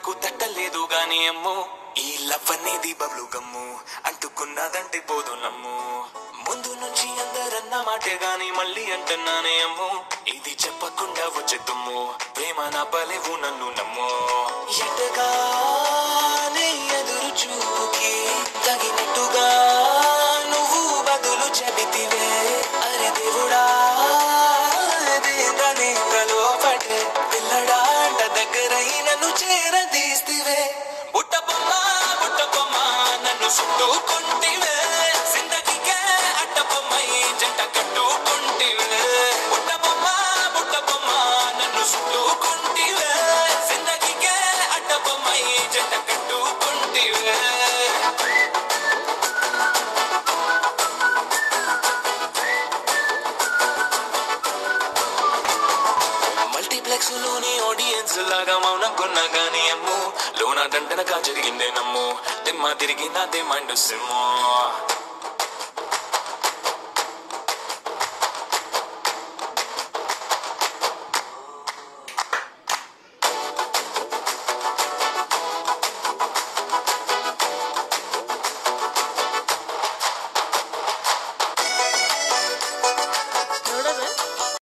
నాకు తట్టలేదు గాని అమ్ము ఈ లవ్ అనేది బబ్లు గమ్ము అంటుకున్నదంటే పోదు నమ్ము ముందు నుంచి అందరన్న మాటే గాని మళ్ళీ అంటున్నానే అమ్ము ఇది చెప్పకుండా వచ్చే తుమ్ము ప్రేమ నా పలేవు నన్ను నమ్ము ఎటగానే ఎదురు చూకి తగినట్టుగా నువ్వు బదులు చెబితివే అరే దేవుడా దేవనేలో పడే పిల్లడాంట దగ్గరై నన్ను చేరదీస్తివే బుట్ట బొమ్మ నన్ను చుట్టుకుంటివే జిందగీకే అడ్డ బొమ్మై జంట కట్టుకుంటివే బుట్ట బొమ్మ నన్ను చుట్టుకుంటివే జిందగీకే అడ్డ బొమ్మై జంట కట్టుకుంటివే మల్టీప్లెక్స్ లోని ఆడియన్స్ లాగా మౌనం కొన్నా గానీ అమ్ము లోన దండనగా జరిగిందే నమ్ము తిమ్మ తిరిగి నాదే మైండ్ సిమ్ము